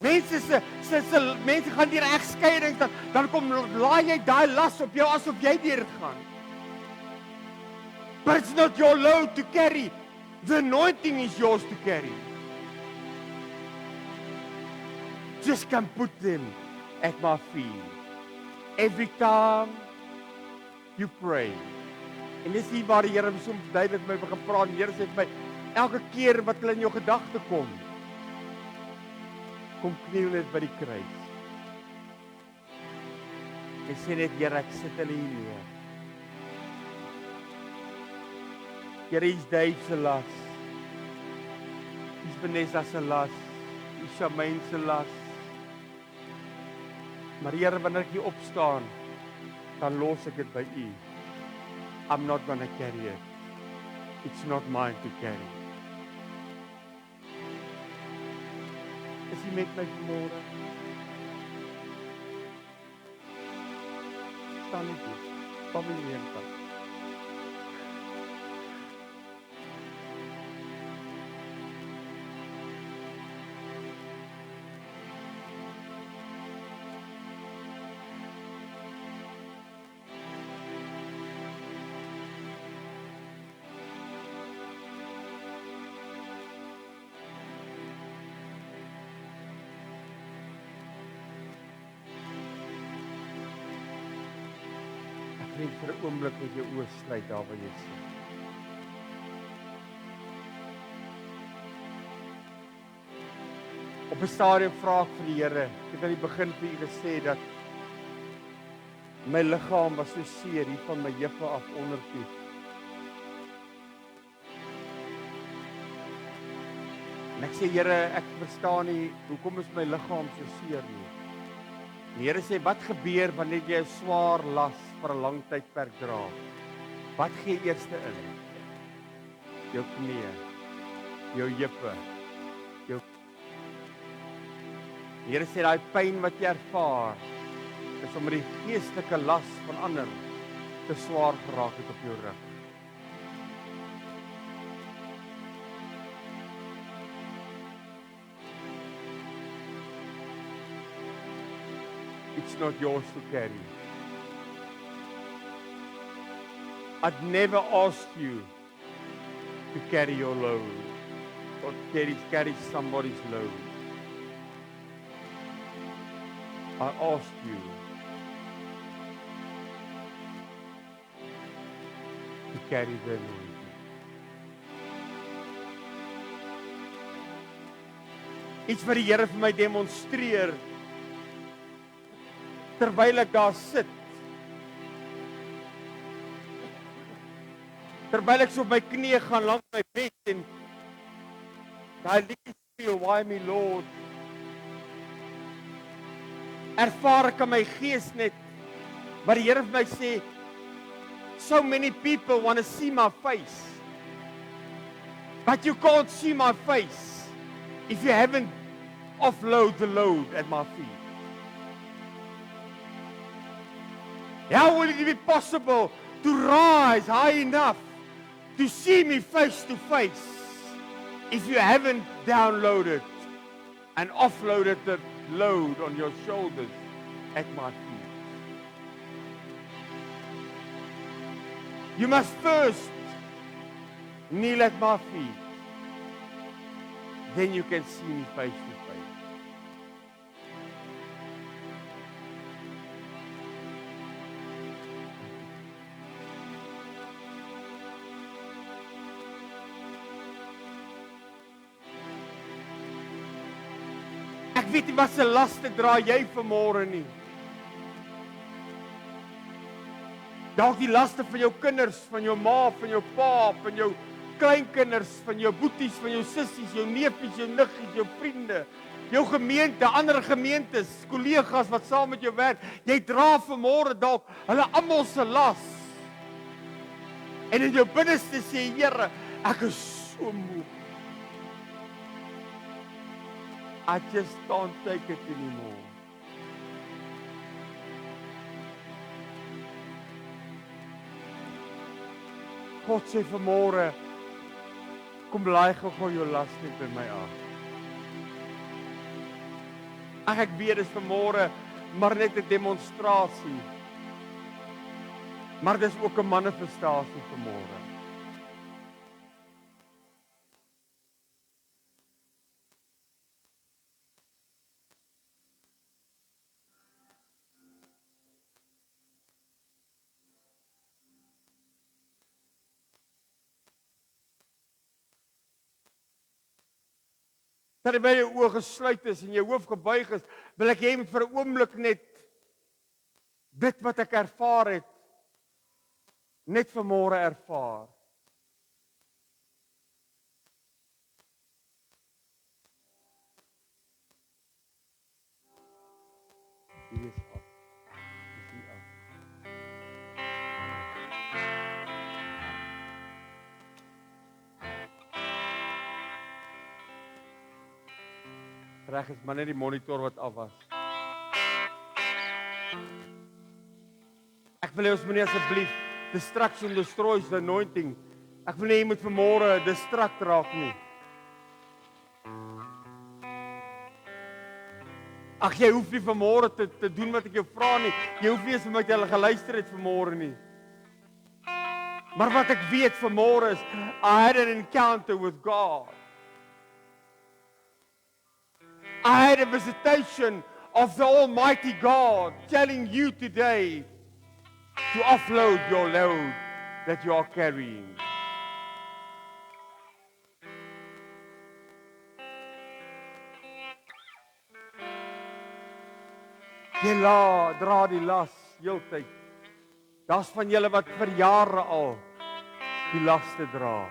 S3: mense gaan deur egskeiding, dan kom laai jy daai las op jou asof jy deur dit gaan. But it's not your load to carry. The anointing is yours to carry. Just come put them at my feet. Every time you pray. En dis hier waar die Here soms duidelik met my begin praat. Die Here sê vir my, elke keer wat hulle in jou gedagte kom kniel net by die kruis. Ek sê net, Here, ek sit hulle hier neer. Here, hier's Dave se las. Hier's Vanessa se las. Hier's Shamaine se las. Maar Here, wanneer ek hier opstaan, dan los ek dit by U. I'm not gonna carry it. It's not mine to carry. Is jy met my vanmôre? Staan net hier. Kom hier eendag. Net vir 'n oomblik met jou oë sluit daar waar jy sit. Op 'n stadium vra ek vir die Here, ek het aan die begin vir U gesê dat my liggaam was so seer hier van my heupe af ondertoe. En ek sê Here, ek verstaan nie hoekom is my liggaam so seer nie. Die Here sê, wat gebeur wanneer jy 'n swaar las vir 'n lang tydperk dra? Wat gee eerste in? Jou knieë, jou heupe, jou. Die Here sê daai pyn wat jy ervaar, is omdat die geestelike las van ander te swaar geraak het op jou rug. It's not yours to carry. I'd never asked you to carry your load or carry somebody's load. I asked you to carry the anointing. Iets wat die Here vir my demonstreer terwyl ek daar sit. Terwyl ek so op my knieë gaan langs my bed en daai liedjie speel, Why Me Lord, ervaar ek in my gees net wat die Here vir my sê, so many people want to see my face, but you can't see my face if you haven't offload the load at my feet. How will it be possible to rise high enough to see me face to face if you haven't downloaded and offloaded the load on your shoulders at my feet? You must first kneel at my feet. Then you can see me face to face. Ek weet nie wat se laste dra jy vanmôre nie. Dalk die laste van jou kinders, van jou ma, van jou pa, van jou kleinkinders, van jou boeties, van jou sissies, jou neefies, jou niggies, jou vriende, jou gemeente, ander gemeentes, kollegas wat saam met jou werk. Jy dra vanmôre dalk hulle almal se las. En in jou binneste sê Here, ek is so moeg. I just can't take it anymore. God sê vanmôre, kom laai gou jou las net by my af. Ek weet dis vanmôre maar net 'n demonstrasie. Maar dis ook 'n manifestasie vanmôre. Terwyl jou oë gesluit is en jou hoof gebuig is, wil ek hê jy moet vir 'n oomblik net dit wat ek ervaar het, net vanmôre ervaar. Hier is af. Dis nie af. Reg is maar net die monitor wat af was. Ek wil hê ons moet asseblief distraction destroys the anointing. Ek wil nie jy moet vanmôre distract raak nie. Ag jy hoef nie vanmôre te doen wat ek jou vra nie. Jy hoef nie eens vir my te geluister het vanmôre nie. Maar wat ek weet vanmôre is I had an encounter with God. I had a visitation of the Almighty God telling you today to offload your load that you are carrying. Jy dra die las heeltyd. Daar's van julle wat vir jare al die laste dra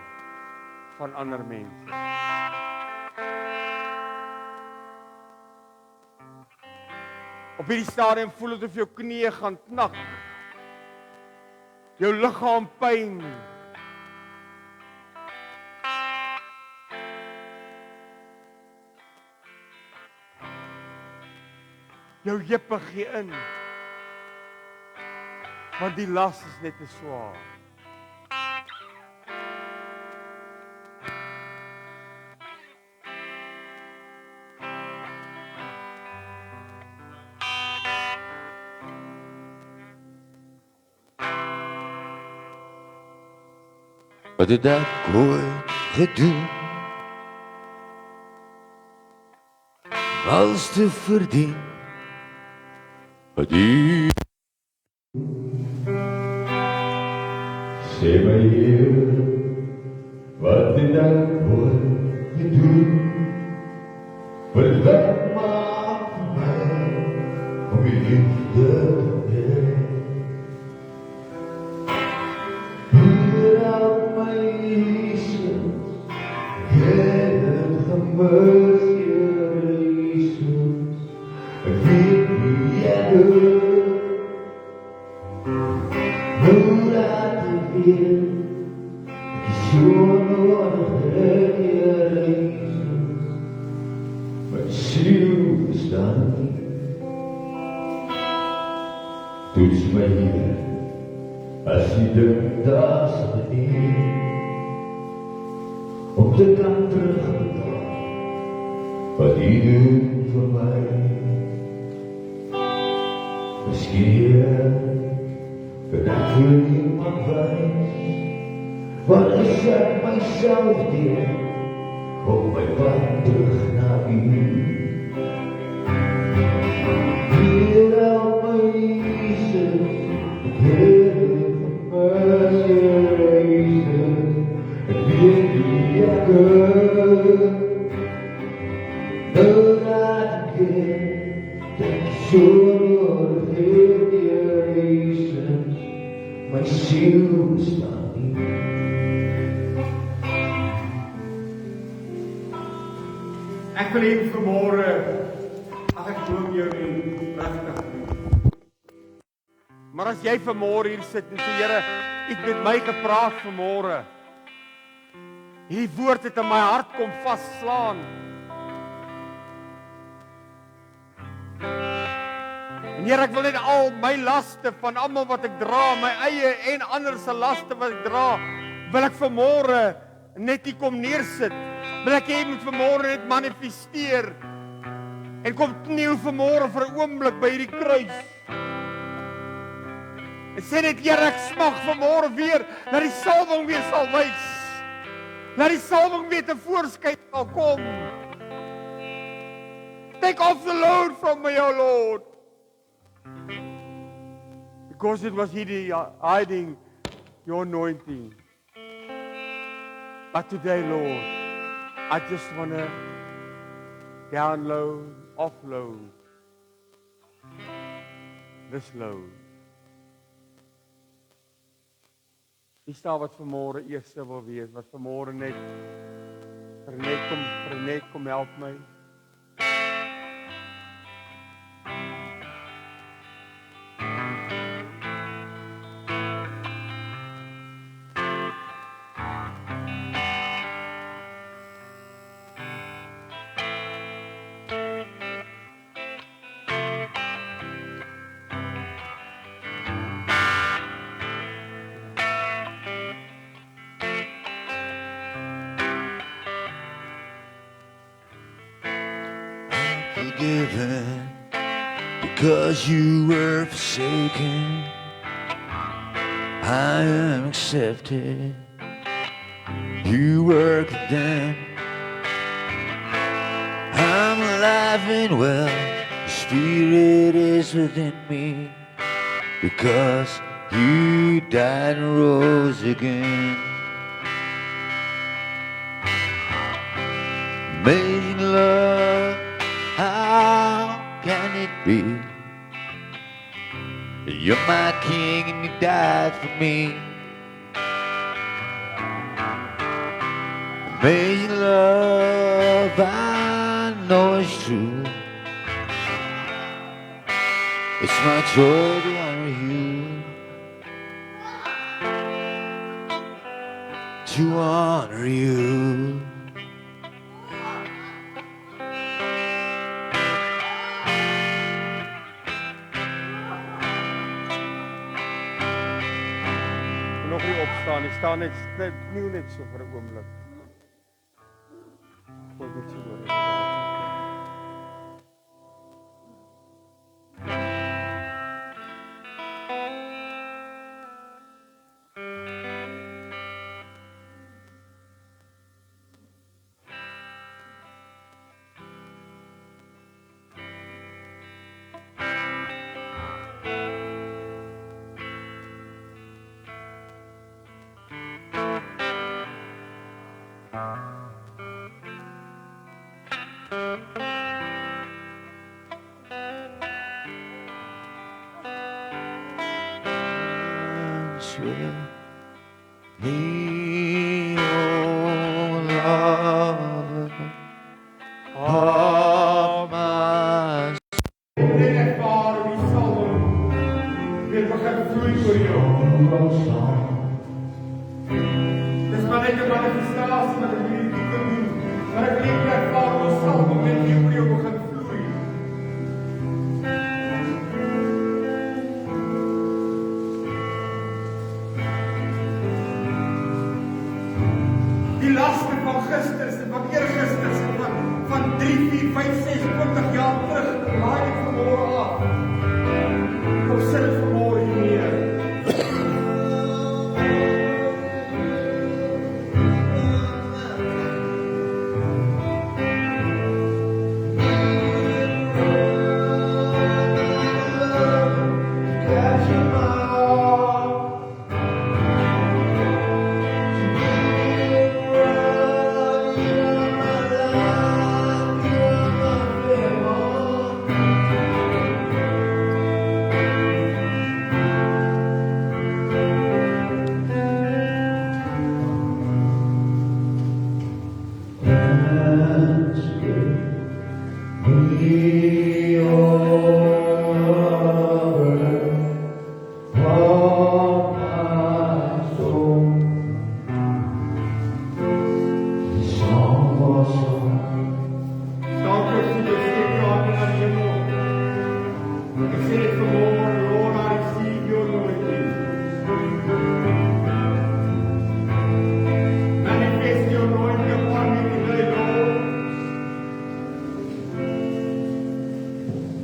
S3: van ander mense. Op hierdie stadium voel dit of jou knieë gaan knak. Jou liggaam pyn. Jou heupe gee in. Want die las is net te swaar.
S2: Wat het ek ooit gedoen? Als te verdien wat u sê my Heer, wat het ek ooit gedoen? Wat het maak vir my om u liefde te hê? Toets my Heer, as jy dink daar sal nie, om te kan terugbetaal wat jy doen vir my. Miskien Heer, kan ek vir iemand wys, wat is ek myself deur, op my pad terug na u. Heer, help my Jesus, Heer, mercy, and give me a good, but I can take sure your reasons, my siel staan nie.
S3: Ek wil hê vanmôre ag ek glo jou nie regtig nie. Maar as jy vanmôre hier sit en sê Here, U het met my gepraat vanmôre. Hierdie woord het in my hart kom vasslaan. En Here, ek wil net al my laste van almal wat ek dra, my eie en ander se laste wat ek dra, wil ek vanmôre net hier kom neersit. Wil ek hê moet vanmôre net manifesteer. En kom kniel vanmôre vir 'n oomblik by hierdie kruis. En sê net Here, ek smag vanmôre weer dat die salwing weer sal wys. Dat die salwing weer tevoorskyn sal kom. Take off the load from me, O Lord. Because it was hiding your anointing. But today, Lord, I just want to download, offload this load. Wie staan wat vanmôre eerste wil wees, wat vanmôre net kom help my.
S2: Forgiven because you were forsaken. I am accepted. You were condemned. I'm alive and well. Your spirit is within me because you died and rose again. Amazing love. How can it be? You're my king and you died for me. Amazing love, I know it's true. It's my joy to honor you. To honor you.
S3: Ek staan net kniel net so vir 'n oomblik. Wat moet jy hoor? Me, oh Lord, of my Net ervaar hoe die salwing weer begin vloei oor jou. Dis maar net 'n manifestasie wat ek hier kan doen. Maar ek weet ervaar hoe die salwing net hier oor jou begin vloei. Die laste van gister en van eergister en van 3, 4, 5, 6, 20 jaar terug, laai dit vanmôre af. Kom sit dit vanmôre hier neer.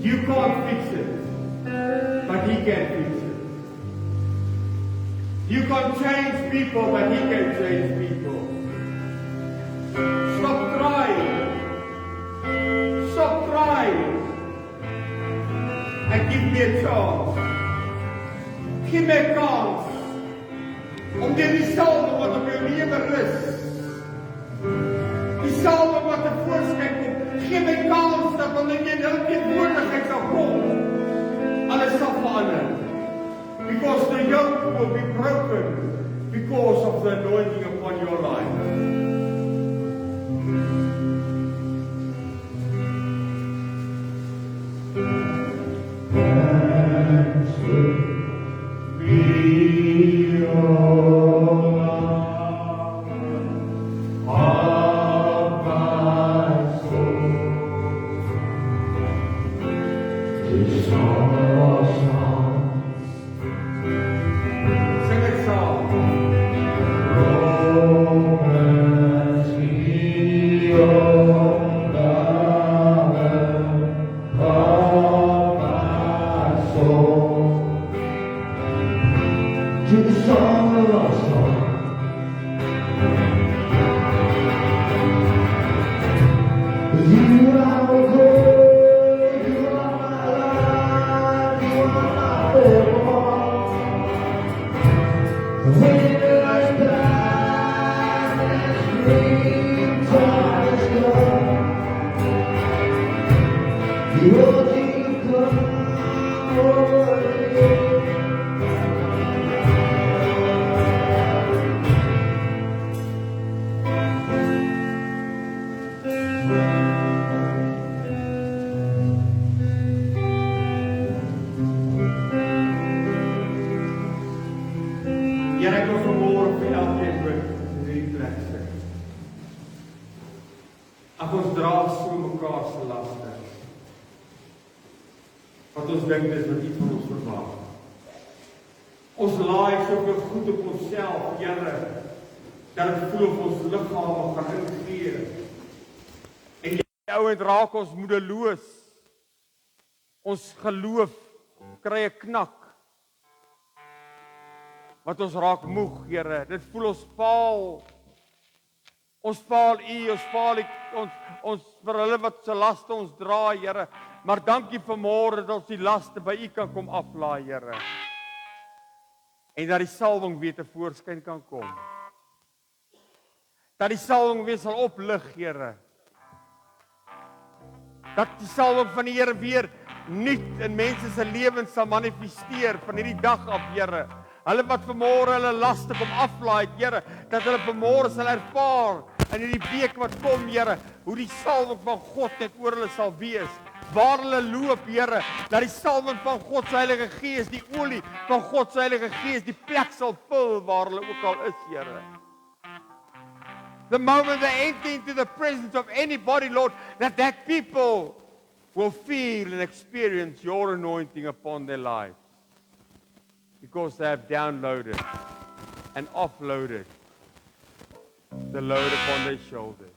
S3: You can't fix it, but He can fix it. You can't change people, but He can change people. Stop trying. Stop trying. And give me a chance. Give me a kans. Om deur die salwing wat op jou lewe rus. Die salwing wat tevoorskyn kom. Gee my kans dat wanneer jy nou teenwoordigheid sal kom, alles sal verander. Because the yoke will be broken because of the anointing upon your life. Sing it song.
S2: To the song of our song. You are the good, you are my life, you are my evermore. When I stand and scream, time is gone. Your deep come over me.
S3: Here ek wil vanmôre vir elkeen bid in hierdie plek sit. Ag ons dra so mekaar se laste. Wat ons dink dis wat iets van ons verwag. Ons laai soveel goed op onsself, Here, dat dit voel of ons liggame gaan ingee. En die ouend raak ons moedeloos. Ons geloof kry 'n knak. Wat ons raak moeg, Here. Dit voel ons faal. Ons faal U, ons faal ons vir hulle wat se laste ons dra, Here. Maar dankie vanmôre dat ons die laste by U kan kom aflaai, Here. En dat die salwing weer te voorskyn kan kom. Dat die salwing weer sal oplig, Here. Dat die salwing van die Here weer nuut in mense se lewens sal manifesteer van hierdie dag af, Here. Hulle wat vanmôre hulle laste kom aflaai, Here, dat hulle vanmôre sal ervaar in hierdie week wat kom, Here, hoe die salwing van God net oor hulle sal wees. Waar hulle loop, Here, dat die salwing van God se Heilige Gees, die olie van God se Heilige Gees, die plek sal vul waar hulle ook al is, Here. The moment they enter into the presence of anybody, Lord, that people will feel and experience your anointing upon their lives. Because they have downloaded and offloaded the load upon their shoulders.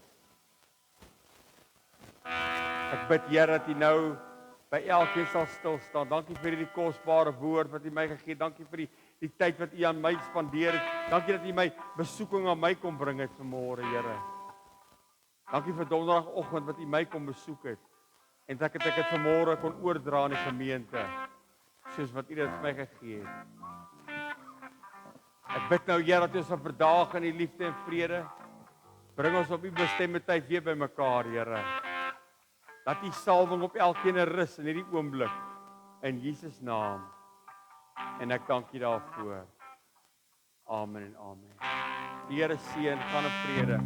S3: Ek bid, Here, dat U nou by elkeen sal stil staan. Dankie vir hierdie kosbare woord wat U my gegee het. Dankie vir die tyd wat U aan my spandeer het. Dankie dat U my besoeking aan my kom bring het vanmôre, Here. Dankie vir donderdagoggend wat U my kom besoek het. En dat ek dit vanmôre kon oordra aan die gemeente, soos wat U dit vir my gegee het. Ek bid nou, Here, dat ons op verdaag in die liefde en vrede bring ons op U bestemde tyd weer by mekaar, Here. Dat die salwing op elkeen rus in hierdie oomblik in Jesus naam. En ek dank U daarvoor. Amen en amen. Die Here seën, gaan in vrede.